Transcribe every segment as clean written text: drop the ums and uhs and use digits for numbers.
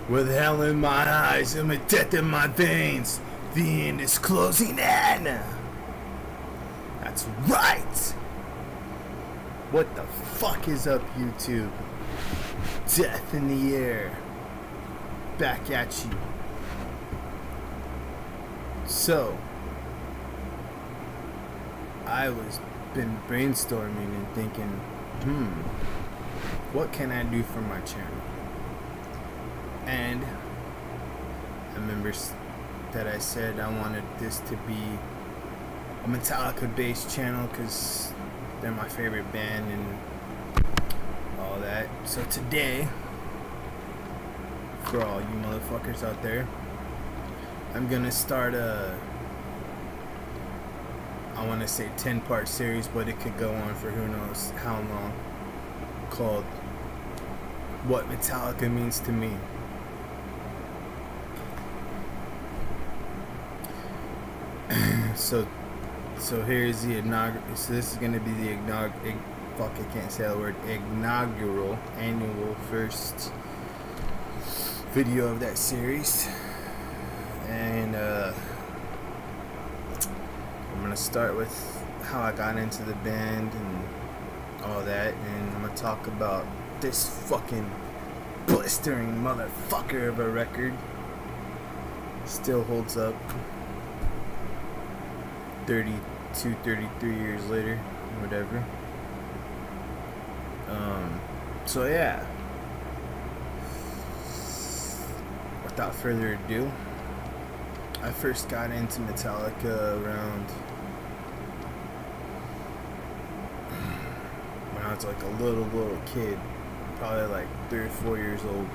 With hell in my eyes and with death in my veins, the end is closing in. That's right. What the fuck is up, YouTube? Death in the air. Back at you. So, I was been brainstorming and thinking, what can I do for my channel? And I remember that I said I wanted this to be a Metallica based channel because they're my favorite band and all that. So today, for all you motherfuckers out there, I'm gonna start I want to say 10-part series, but it could go on for who knows how long, called What Metallica Means to Me. So here's the inaugural. So this is gonna be the inaugural annual first video of that series, and I'm gonna start with how I got into the band and all that, and I'm gonna talk about this fucking blistering motherfucker of a record. Still holds up 32, 33 years later, whatever. So yeah, without further ado, I first got into Metallica around when I was like a little kid, probably like 3 or 4 years old.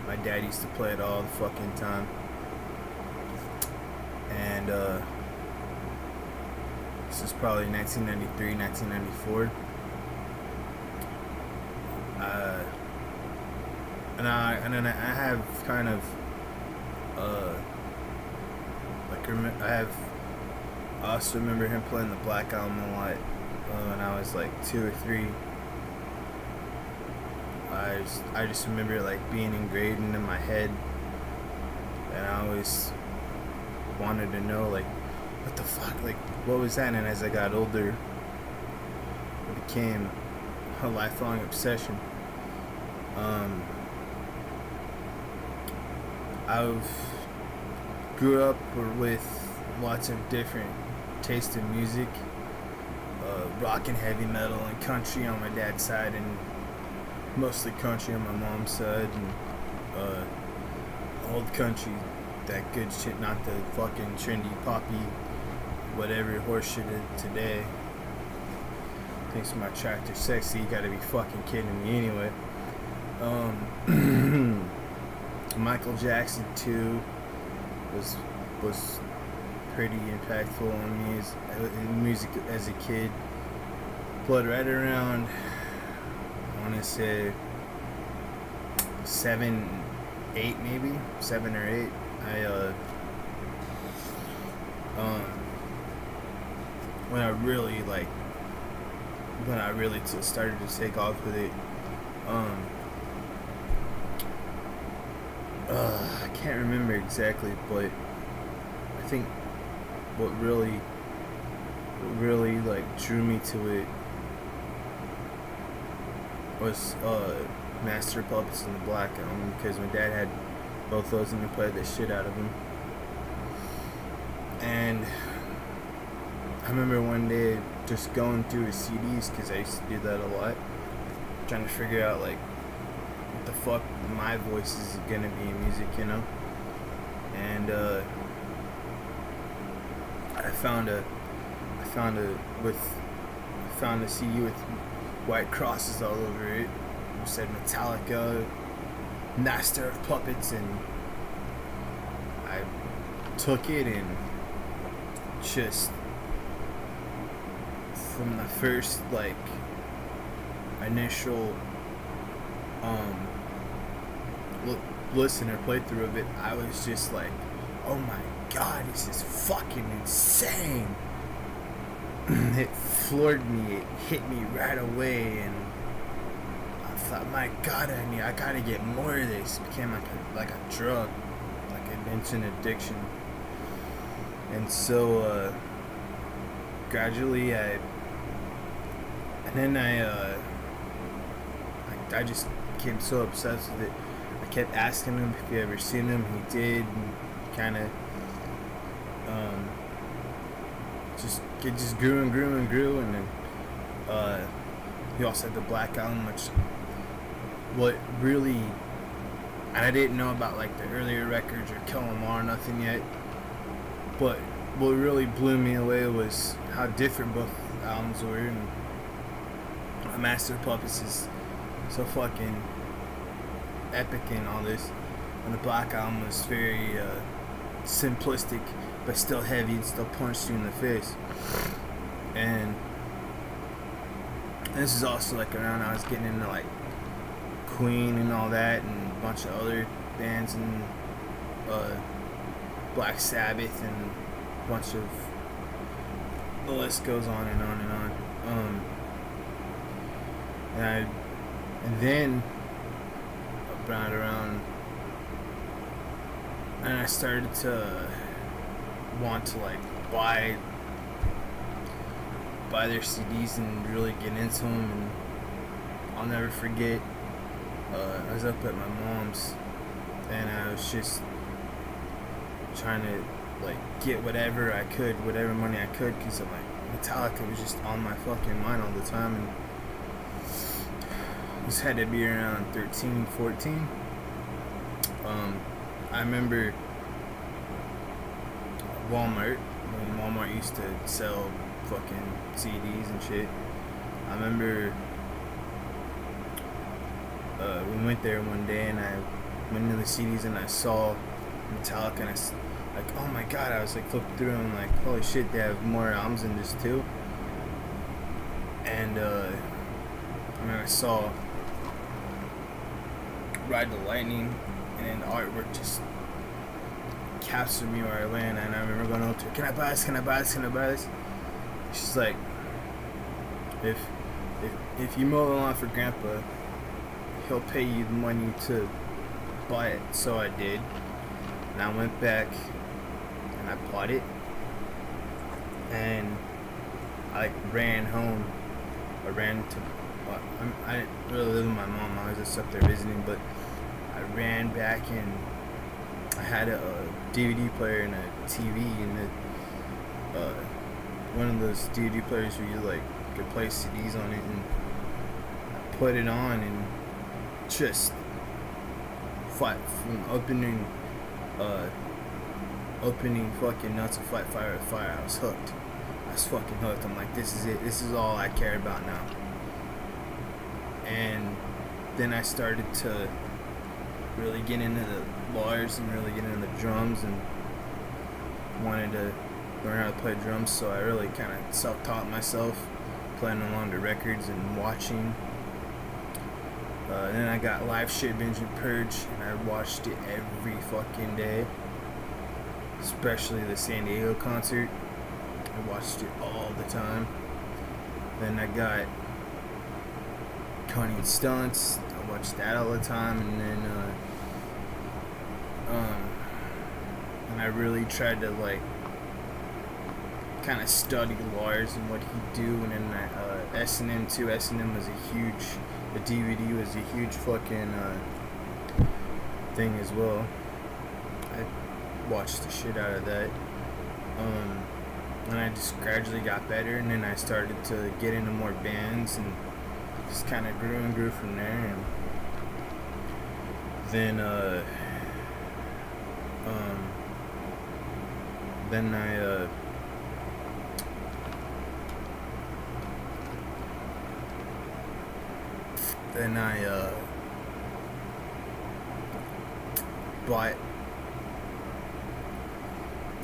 My dad used to play it all the fucking time. And this is probably 1993, 1994. And then I have kind of I also remember him playing the Black Album a lot when I was like 2 or 3. I just remember like being engraved into my head, and I always wanted to know, like, what the fuck, like, what was that? And as I got older, it became a lifelong obsession. I grew up with lots of different tastes in music, rock and heavy metal and country on my dad's side, and mostly country on my mom's side, and old country, that good shit, not the fucking trendy poppy whatever horse shit today. Thinks my tractor sexy, you gotta be fucking kidding me. Anyway, Michael Jackson too was pretty impactful on me in music as a kid. But right around, I want to say 7, 8 maybe, 7 or 8, when I really started to take off with it, I can't remember exactly, but I think what really like drew me to it was Master of Puppets and the Black Album, because my dad had both those and he played the shit out of them. And I remember one day just going through his CDs, because I used to do that a lot, trying to figure out like what the fuck my voice is gonna be in music, you know. And I found a CD with white crosses all over it. It said Metallica, Master of Puppets, and I took it, and just from the first like initial listen or playthrough of it, I was just like, oh my god, this is fucking insane. It floored me, it hit me right away, and thought, my God, I gotta get more of this. It became like a drug, like an instant addiction. And so gradually I just became so obsessed with it. I kept asking him if he ever seen him. He did, and kind of it just grew and grew and grew. And then he also had the Black Album, which what really I didn't know about like the earlier records or Kill 'Em All or nothing yet. But what really blew me away was how different both albums were. And Master of Puppets is so fucking epic and all this, and the Black Album was very simplistic but still heavy and still punched you in the face. And this is also like around I was getting into like Queen and all that, and a bunch of other bands, and Black Sabbath, and a bunch of, the list goes on and on and on. And then around and I started to want to like buy their CDs and really get into them. And I'll never forget, I was up at my mom's and I was just trying to like get whatever I could, whatever money I could, because like Metallica was just on my fucking mind all the time. And this had to be around 13, 14. I remember Walmart, when Walmart used to sell fucking CDs and shit. I remember we went there one day and I went into the CDs and I saw Metallica, and I like, oh my God, I was like flipping through and like, holy shit, they have more albums than this too. And I saw Ride the Lightning, and then the artwork just captured me where I went. And I remember going over to her, can I buy this? Can I buy this? Can I buy this? She's like, if you mow the lawn for Grandpa, he'll pay you the money to buy it. So I did, and I went back and I bought it, and I like ran home. I ran to. I didn't really live with my mom. I was just up there visiting, but I ran back and I had a DVD player and a TV, and one of those DVD players where you like could play CDs on it, and I put it on and just fight from opening fucking Nuts of Fight Fire with Fire. I was hooked. I was fucking hooked. I'm like, this is it. This is all I care about now. And then I started to really get into the bars and really get into the drums, and wanted to learn how to play drums. So I really kind of self-taught myself, playing along the records and watching. Then I got Live Shit Binge and Purge, and I watched it every fucking day, especially the San Diego concert. I watched it all the time. Then I got Cunning Stunts. I watched that all the time. And then and I really tried to like kind of study Lars and what he'd do. And then S&M too. S&M was a huge, the DVD was a huge fucking thing as well. I watched the shit out of that. And I just gradually got better, and then I started to get into more bands, and just kind of grew and grew from there. And then I bought.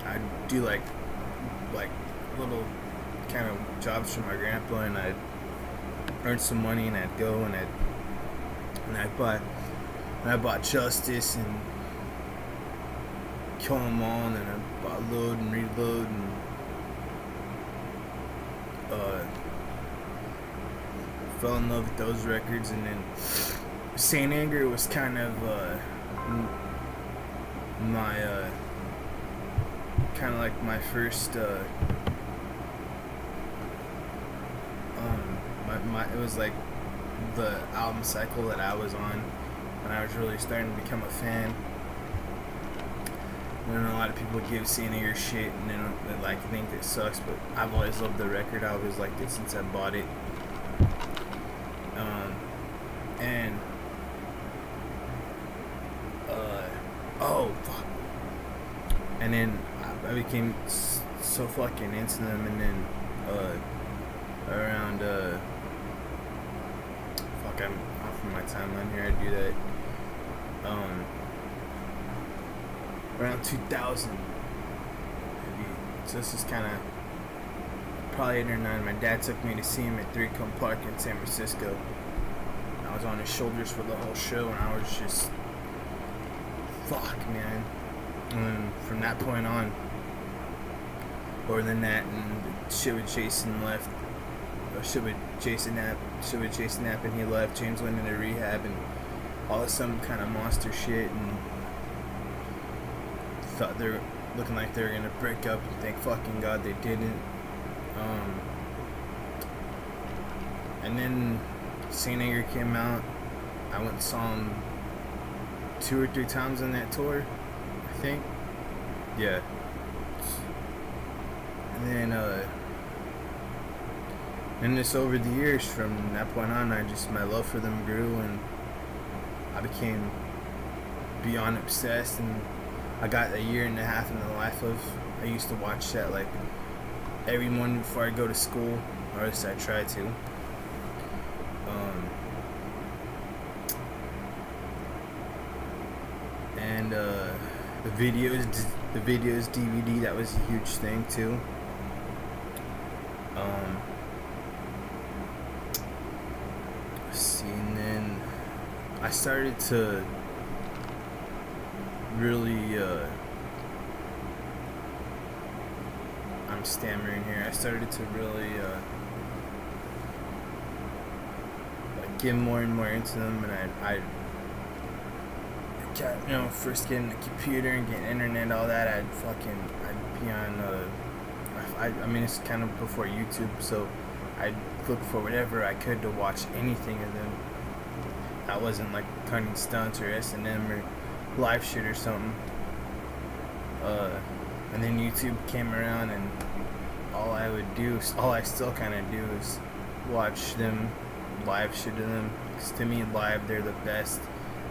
I do like little kind of jobs for my grandpa, and I'd earn some money, and I'd go and I bought Justice and Kill 'Em All, and then I bought Load and Reload, and fell in love with those records, and then Saint Anger was kind of my kind of like my first it was like the album cycle that I was on when I was really starting to become a fan. I know a lot of people give Saint Anger shit and then they like think it sucks, but I've always loved the record. I always liked it since I bought it. And oh fuck. And then I became so fucking into them, and then around fuck, I'm off of my timeline here. I do that. Around 2000, maybe. So this is kind of probably 8 or 9. My dad took me to see him at 3 Cone Park in San Francisco. I was on his shoulders for the whole show, and I was just fuck, man. And then from that point on, or than that, and shit with Jason left, or shit with Jason Knapp, and he left. James went into rehab, and all of some kind of monster shit, and thought they were looking like they were gonna break up, and thank fucking God they didn't. And then Saint Anger came out. I went and saw him 2 or 3 times on that tour, I think. Yeah. And then just over the years, from that point on, my love for them grew, and I became beyond obsessed, and I got a year and a half in the life of. I used to watch that like every morning before I go to school, or at least I try to. And the videos DVD, that was a huge thing too. Let's see, and then I started to really I'm stammering here. I started to really like get more and more into them, and I got, first getting a computer and getting internet, all that. I'd be on I mean, it's kind of before YouTube, so I'd look for whatever I could to watch anything of them. I wasn't like cutting stunts or S&M or live shit or something. And then YouTube came around, and all I still kind of do is watch them, live shit of them. Because to me, live, they're the best.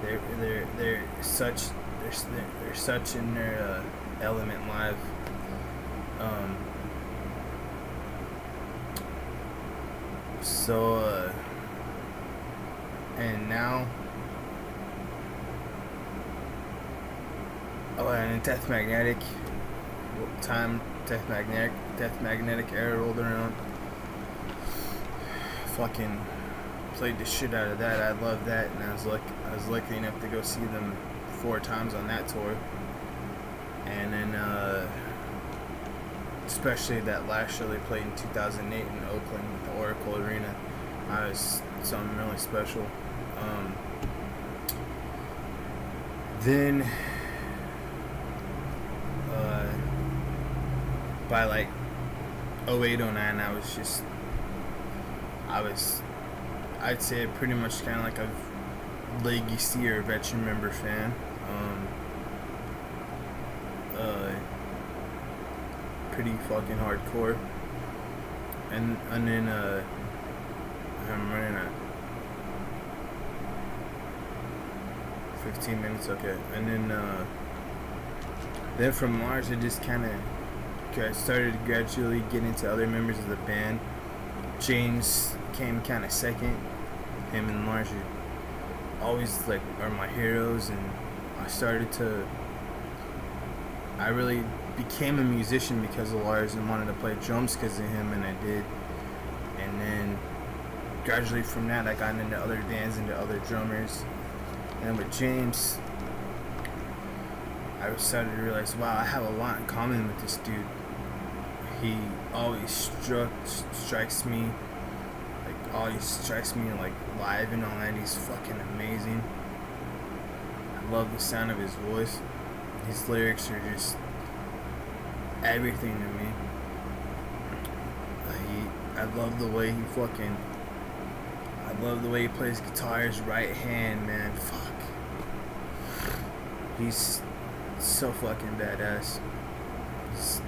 They're such in their element live. And now, and Death Magnetic era rolled around. Fucking played the shit out of that. I loved that, and I was lucky enough to go see them 4 times on that tour. And then especially that last show they played in 2008 in Oakland at the Oracle Arena. That was something really special. Then by like 08, 09, I'd say pretty much kind of like a legacy or veteran member fan. Pretty fucking hardcore. And then I'm running at 15 minutes, okay. And then from Mars, I just kind of started to gradually get into other members of the band. James came kind of second. Him and Mars always like are my heroes, and I really became a musician because of Lars and wanted to play drums because of him, and I did. And then gradually from that, I got into other bands, into other drummers. And with James, I started to realize, wow, I have a lot in common with this dude. He always strikes me like he strikes me like live and all that. He's fucking amazing. I love the sound of his voice. His lyrics are just everything to me. I love the way he fucking. I love the way he plays guitar. His right hand, man. Fuck. He's so fucking badass. He's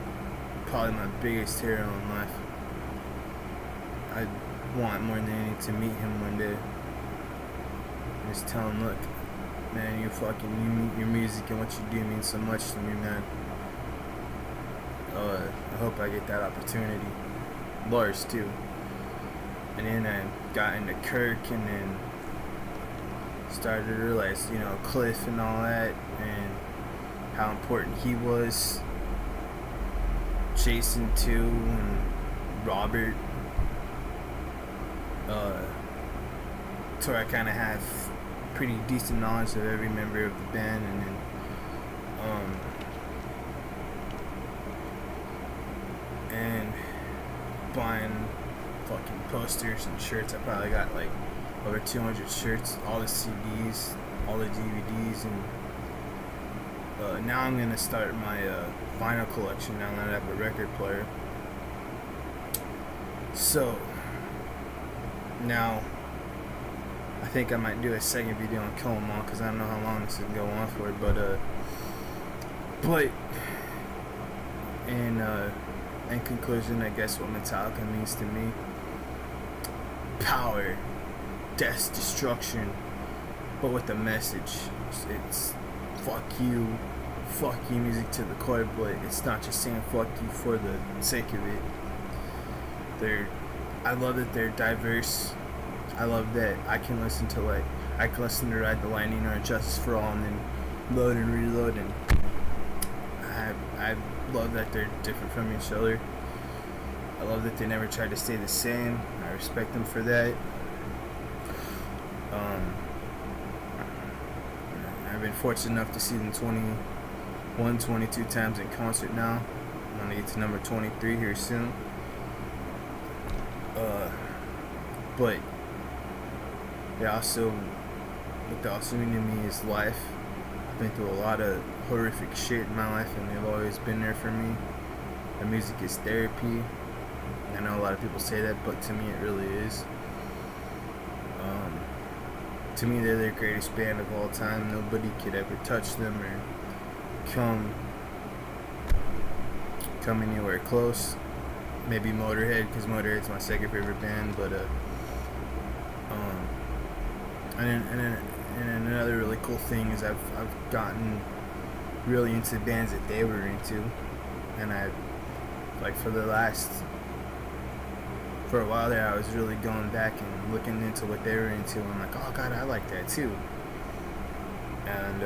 probably my biggest hero in life. I want more than anything to meet him one day. Just tell him, look, man, your music and what you do means so much to me, man. I hope I get that opportunity. Lars too. And then I got into Kirk, and then started to realize, Cliff and all that, and how important he was. Jason too, and Robert. To where I kind of have pretty decent knowledge of every member of the band, and then and buying fucking posters and shirts. I probably got like over 200 shirts, all the CDs, all the DVDs, and now I'm gonna start my vinyl collection now that I have a record player. So now I think I might do a second video on Kill 'Em All, because I don't know how long this can go on for, but in conclusion, I guess what Metallica means to me: power, death, destruction, but with a message. It's fuck you music to the core, but it's not just saying fuck you for the sake of it. I love that they're diverse. I love that I can listen to Ride the Lightning or Justice for All, and then load and reload, and I love that they're different from each other. I love that they never try to stay the same. I respect them for that. I've been fortunate enough to see them 22 times in concert now. I'm gonna get to number 23 here soon. But what they also mean to me is life. I've been through a lot of horrific shit in my life, and they've always been there for me. The music is therapy. I know a lot of people say that, but to me it really is. To me, they're the greatest band of all time. Nobody could ever touch them or come anywhere close. Maybe Motorhead, because Motorhead's my second favorite band, but and then another really cool thing is I've gotten really into bands that they were into, and for a while there I was really going back and looking into what they were into, and I'm like, oh god, I like that too. And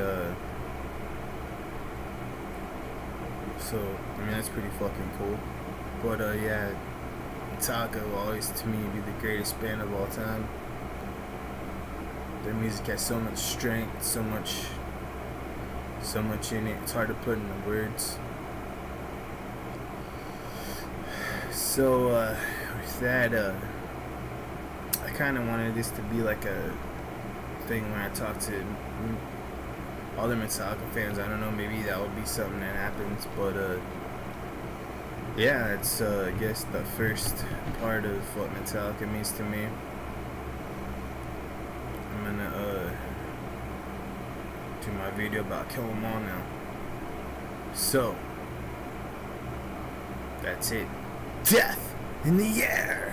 so I mean, that's pretty fucking cool. But yeah, Metallica will always to me be the greatest band of all time. Their music has so much strength, so much in it. It's hard to put into words. So with that, I kind of wanted this to be like a thing when I talk to other Metallica fans. I don't know, maybe that would be something that happens, but yeah, it's I guess the first part of what Metallica means to me. I'm gonna do my video about Kill 'Em All now. So that's it. Death in the air.